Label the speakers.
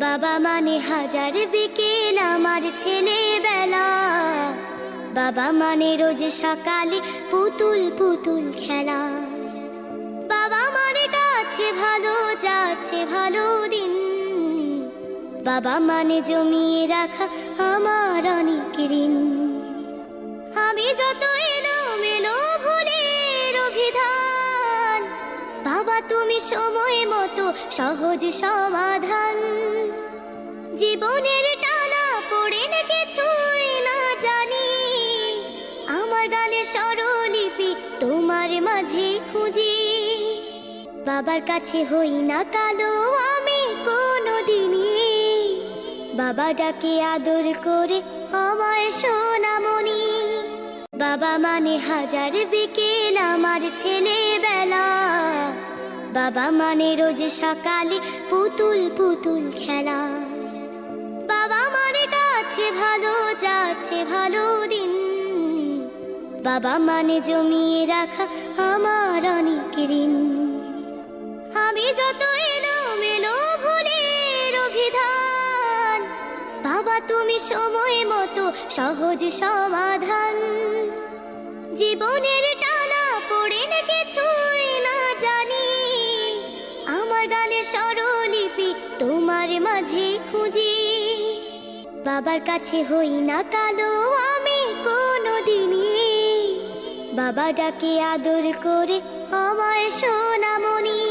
Speaker 1: বাবা মানে হাজার বিকেল আমার ছেলেবেলা। বাবা মানে রোজ সকালে পুতুল পুতুল খেলা। বাবা মানে গাছে ভালো যাচ্ছে ভালো দিন। বাবা মানে জমিয়ে রাখা আমার অনেক ঋণ। আমি যত এলোমেলো ভুলের অভিধান, বাবা তুমি সময় মতো সহজ সমাধান। জীবনের টানা পড়ে না কিছুই না জানি, আমার গানের স্বরলিপি তোমার মাঝে খুঁজি। বাবার কাছে হই না কালো আমি কোনোদিনই, বাবা ডাকে আদর করে আমায় সোনামণি। বাবা মানে হাজার বিকেল আমার ছেলেবেলা। বাবা মানে রোজ সকালে পুতুল পুতুল খেলা। বাবা মানে গাছে ভালো যাচ্ছে ভালো দিন। বাবা মানে জমিয়ে রাখা আমার অনেক ঋণ। আমি যত এলোমেলো ভুলের অভিধান, বাবা তুমি সময় মতো সহজ সমাধান। জীবনের টানা পড়ে না কিছুই না জানি, আমার গানের স্বরলিপি তোমার মাঝে খুঁজি। বাবার কাছে হই না কালো আমি কোনোদিনই, বাবা ডাকে আদর করে আমায় সোনামণি।